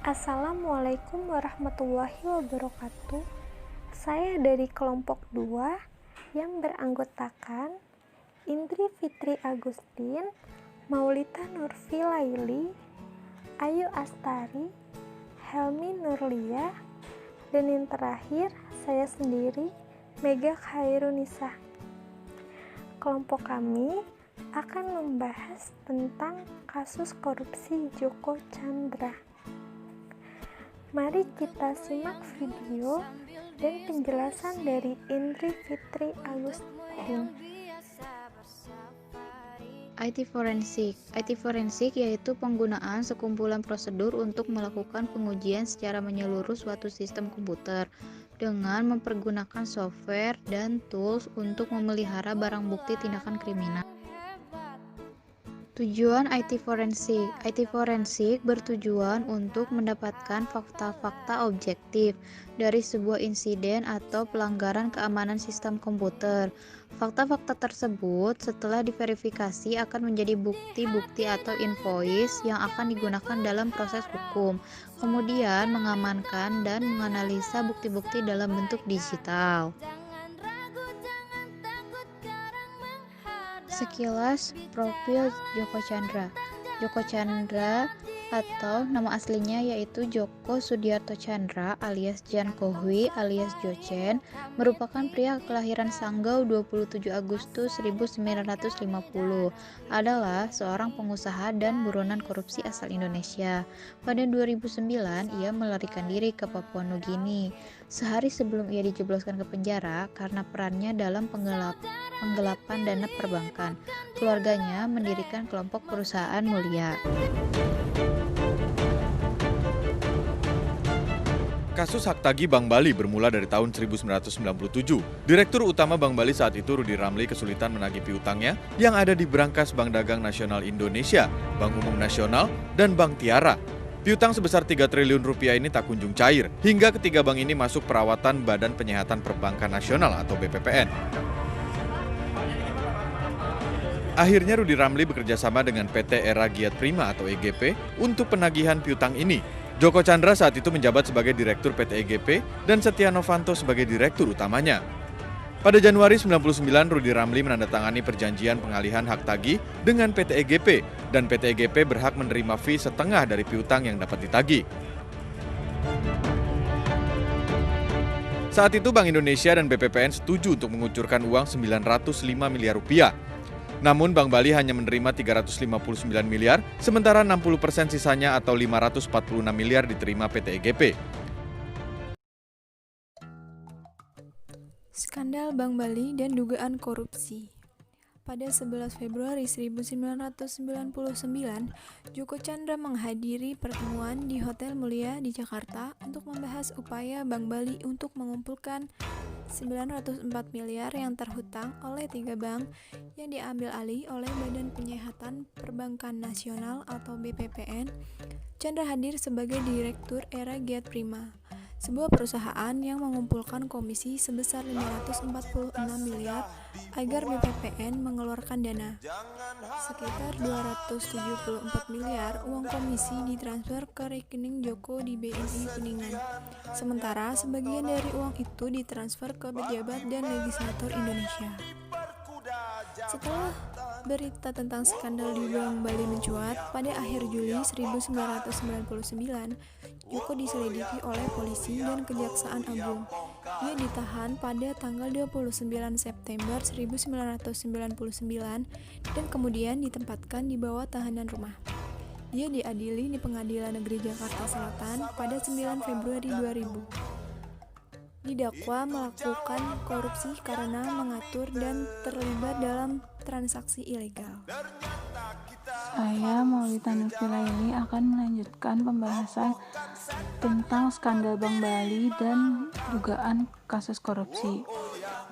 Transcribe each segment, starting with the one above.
Assalamualaikum warahmatullahi wabarakatuh. Saya dari kelompok 2 yang beranggotakan Indri Fitri Agustin, Maulita Nurfi Laili, Ayu Astari, Helmi Nurlia, dan yang terakhir saya sendiri, Mega Khairunisa. Kelompok kami akan membahas tentang kasus korupsi Joko Chandra. Mari kita simak video dan penjelasan dari Indri Fitri Agustin. IT forensik yaitu penggunaan sekumpulan prosedur untuk melakukan pengujian secara menyeluruh suatu sistem komputer dengan mempergunakan software dan tools untuk memelihara barang bukti tindakan kriminal. Tujuan IT forensik bertujuan untuk mendapatkan fakta-fakta objektif dari sebuah insiden atau pelanggaran keamanan sistem komputer. Fakta-fakta tersebut setelah diverifikasi akan menjadi bukti-bukti atau invoice yang akan digunakan dalam proses hukum, kemudian mengamankan dan menganalisa bukti-bukti dalam bentuk digital. Sekilas profil Joko Chandra. Joko Chandra atau nama aslinya yaitu Joko Sudiarto Chandra alias Jan Kohwi alias Jochen, merupakan pria kelahiran Sanggau 27 Agustus 1950. Adalah seorang pengusaha dan buronan korupsi asal Indonesia. Pada 2009 ia melarikan diri ke Papua Nugini. Sehari sebelum ia dijebloskan ke penjara karena perannya dalam penggelapan dana perbankan, keluarganya mendirikan kelompok perusahaan mulia. Kasus hak tagih Bank Bali bermula dari tahun 1997. Direktur utama Bank Bali saat itu Rudy Ramli kesulitan menagih piutangnya yang ada di brankas Bank Dagang Nasional Indonesia, Bank Umum Nasional, dan Bank Tiara. Piutang sebesar 3 triliun rupiah ini tak kunjung cair, hingga ketiga bank ini masuk perawatan Badan Penyihatan Perbankan Nasional atau BPPN. Akhirnya Rudy Ramli bekerjasama dengan PT Era Giat Prima atau EGP untuk penagihan piutang ini. Joko Chandra saat itu menjabat sebagai Direktur PT EGP dan Setia Novanto sebagai Direktur utamanya. Pada Januari 1999, Rudy Ramli menandatangani perjanjian pengalihan hak tagih dengan PT EGP dan PT EGP berhak menerima fee setengah dari piutang yang dapat ditagih. Saat itu Bank Indonesia dan BPPN setuju untuk mengucurkan uang 905 miliar rupiah. Namun Bank Bali hanya menerima 359 miliar, sementara 60% sisanya atau 546 miliar diterima PT EGP. Skandal Bank Bali dan dugaan korupsi. Pada 11 Februari 1999, Joko Chandra menghadiri pertemuan di Hotel Mulia di Jakarta untuk membahas upaya Bank Bali untuk mengumpulkan 904 miliar yang terhutang oleh 3 bank yang diambil alih oleh Badan Penyihatan Perbankan Nasional atau BPPN. Chandra hadir sebagai Direktur Era Giat Prima, sebuah perusahaan yang mengumpulkan komisi sebesar 546 miliar agar BPPN mengeluarkan dana. Sekitar 274 miliar uang komisi ditransfer ke rekening Joko di BNI Kuningan. Sementara sebagian dari uang itu ditransfer ke pejabat dan legislator Indonesia. Setelah berita tentang skandal di Bank Bali mencuat, pada akhir Juli 1999, Joko diselidiki oleh polisi dan Kejaksaan Agung. Dia ditahan pada tanggal 29 September 1999 dan kemudian ditempatkan di bawah tahanan rumah. Dia diadili di Pengadilan Negeri Jakarta Selatan pada 9 Februari 2000. Didakwa melakukan korupsi karena mengatur dan terlibat dalam transaksi ilegal. Saya, Maulita Nurfi Laili, akan melanjutkan pembahasan tentang skandal Bank Bali dan dugaan kasus korupsi.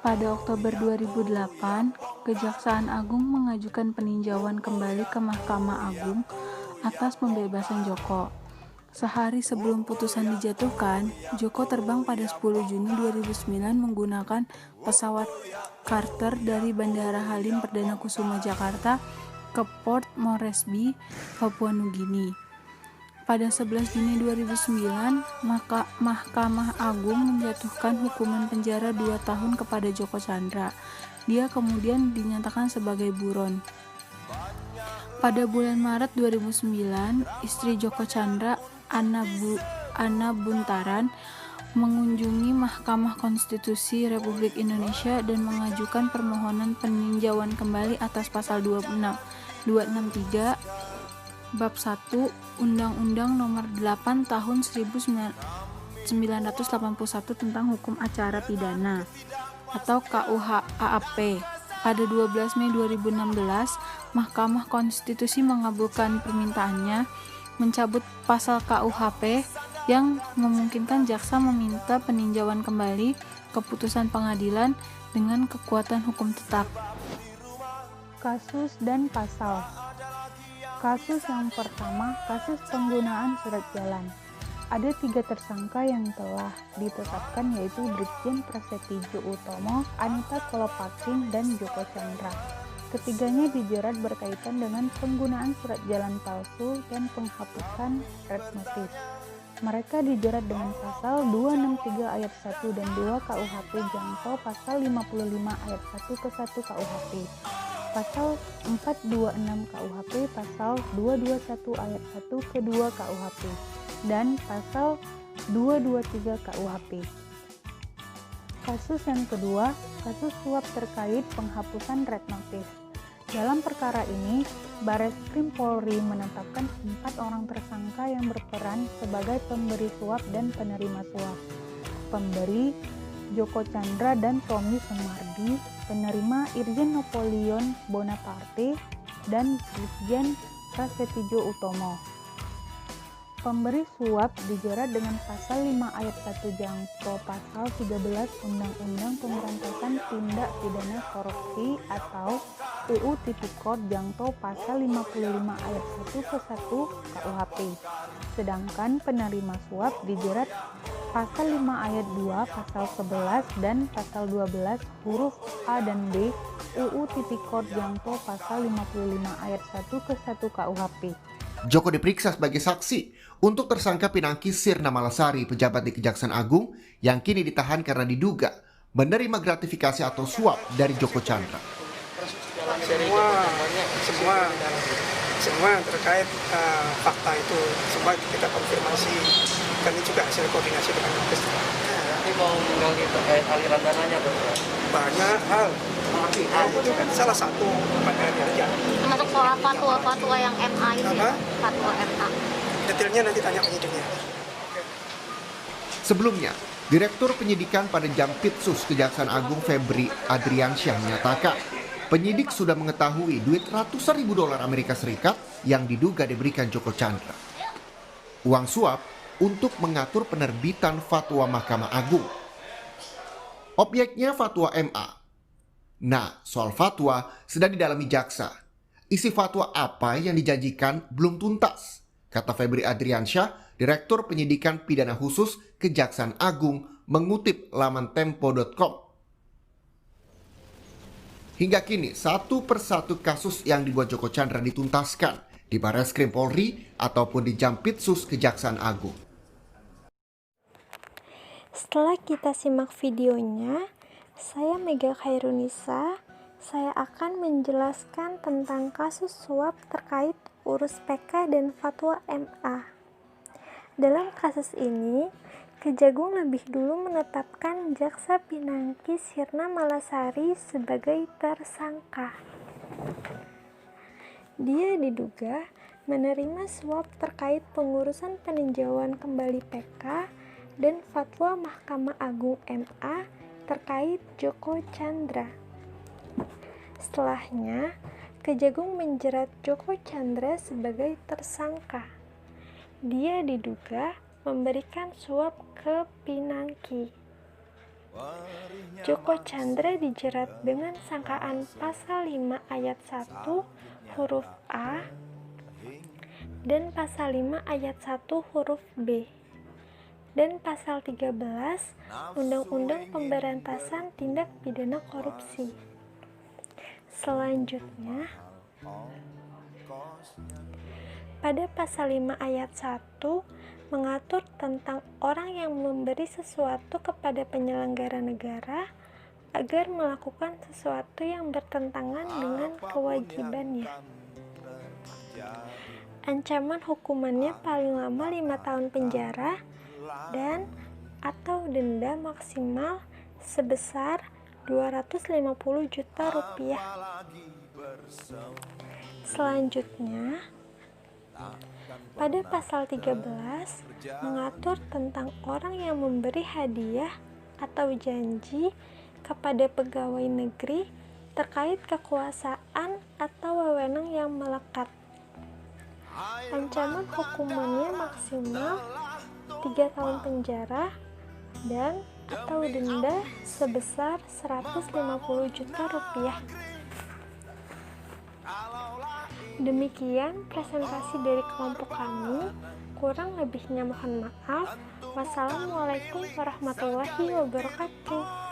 Pada Oktober 2008, Kejaksaan Agung mengajukan peninjauan kembali ke Mahkamah Agung atas pembebasan Joko. Sehari sebelum putusan dijatuhkan, Joko terbang pada 10 Juni 2009 menggunakan pesawat charter dari Bandara Halim Perdana Kusuma Jakarta ke Port Moresby, Papua Nugini. Pada 11 Juni 2009, Mahkamah Agung menjatuhkan hukuman penjara 2 tahun kepada Joko Chandra. Dia kemudian dinyatakan sebagai buron. Pada bulan Maret 2009, istri Joko Chandra, Anna Buntaran, mengunjungi Mahkamah Konstitusi Republik Indonesia dan mengajukan permohonan peninjauan kembali atas pasal 263 Bab 1 Undang-Undang Nomor 8 Tahun 1981 tentang Hukum Acara Pidana atau KUHAP. Pada 12 Mei 2016, Mahkamah Konstitusi mengabulkan permintaannya mencabut pasal KUHP yang memungkinkan jaksa meminta peninjauan kembali keputusan pengadilan dengan kekuatan hukum tetap. Kasus dan pasal. Kasus yang pertama, kasus penggunaan surat jalan. Ada 3 tersangka yang telah ditetapkan, yaitu Brigjen Prasetyo Utomo, Anita Kolopaking, dan Joko Chandra. Ketiganya dijerat berkaitan dengan penggunaan surat jalan palsu dan penghapusan red notice. Mereka dijerat dengan pasal 263 ayat 1 dan 2 KUHP Jangko, pasal 55 ayat 1 ke 1 KUHP, pasal 426 KUHP, pasal 221 ayat 1 ke 2 KUHP, dan pasal 223 KUHP. Kasus yang kedua, kasus suap terkait penghapusan red notice. Dalam perkara ini, Bareskrim Polri menetapkan 4 orang tersangka yang berperan sebagai pemberi suap dan penerima suap. Pemberi Joko Chandra dan Tommy Sumardi, penerima Irjen Napoleon Bonaparte dan Brigjen Prasetyo Utomo. Pemberi suap dijerat dengan pasal 5 ayat 1 Jangko, pasal 13 Undang-Undang Pemberantasan Tindak Pidana Korupsi atau UU Tipikor Jangko, pasal 55 ayat 1 ke 1 KUHP. Sedangkan penerima suap dijerat pasal 5 ayat 2, pasal 11 dan pasal 12 huruf A dan B UU Tipikor Jangko, pasal 55 ayat 1 ke 1 KUHP. Joko diperiksa sebagai saksi untuk tersangka Pinangki Sirna Malasari, pejabat di Kejaksaan Agung yang kini ditahan karena diduga menerima gratifikasi atau suap dari Joko Chandra. Semua terkait fakta itu semua kita konfirmasi. Kami juga hasil koordinasi dengan Mabes. Nanti mau menggali terkait aliran dananya, banyak hal. Itu kan salah satu bagian aja. Termasuk soal fatwa yang MA itu ya? Fatwa MA. Detailnya nanti tanya penyidiknya. Sebelumnya, Direktur Penyidikan pada Jampitsus Kejaksaan Agung Febri Adriansyah menyatakan penyidik sudah mengetahui duit ratusan ribu dolar Amerika Serikat yang diduga diberikan Joko Chandra. Uang suap untuk mengatur penerbitan fatwa Mahkamah Agung. Objeknya fatwa MA. Nah, soal fatwa sedang didalami jaksa. Isi fatwa apa yang dijanjikan belum tuntas, kata Febri Adriansyah, Direktur Penyidikan Pidana Khusus Kejaksaan Agung, mengutip laman tempo.com. Hingga kini, satu persatu kasus yang dibuat Joko Chandra dituntaskan di Bareskrim Polri ataupun di Jampitsus Kejaksaan Agung. Setelah kita simak videonya, saya Mega Khairunisa. Saya akan menjelaskan tentang kasus suap terkait urus PK dan fatwa MA. Dalam kasus ini, Kejagung lebih dulu menetapkan Jaksa Pinangki Sirna Malasari sebagai tersangka. Dia diduga menerima suap terkait pengurusan peninjauan kembali PK dan fatwa Mahkamah Agung MA terkait Joko Chandra. Setelahnya, Kejagung menjerat Joko Chandra sebagai tersangka. Dia diduga memberikan suap ke Pinangki. Joko Chandra dijerat dengan sangkaan pasal 5 ayat 1 huruf A dan pasal 5 ayat 1 huruf B dan pasal 13 Undang-Undang Pemberantasan Tindak Pidana Korupsi. Selanjutnya, pada pasal 5 ayat 1 mengatur tentang orang yang memberi sesuatu kepada penyelenggara negara agar melakukan sesuatu yang bertentangan dengan kewajibannya. Ancaman hukumannya paling lama 5 tahun penjara dan atau denda maksimal sebesar 250 juta rupiah. Selanjutnya, pada pasal 13 mengatur tentang orang yang memberi hadiah atau janji kepada pegawai negeri terkait kekuasaan atau wewenang yang melekat. Ancaman hukumannya maksimal 3 tahun penjara dan atau denda sebesar 150 juta rupiah. Demikian presentasi dari kelompok kami. Kurang lebihnya mohon maaf. Wassalamualaikum warahmatullahi wabarakatuh.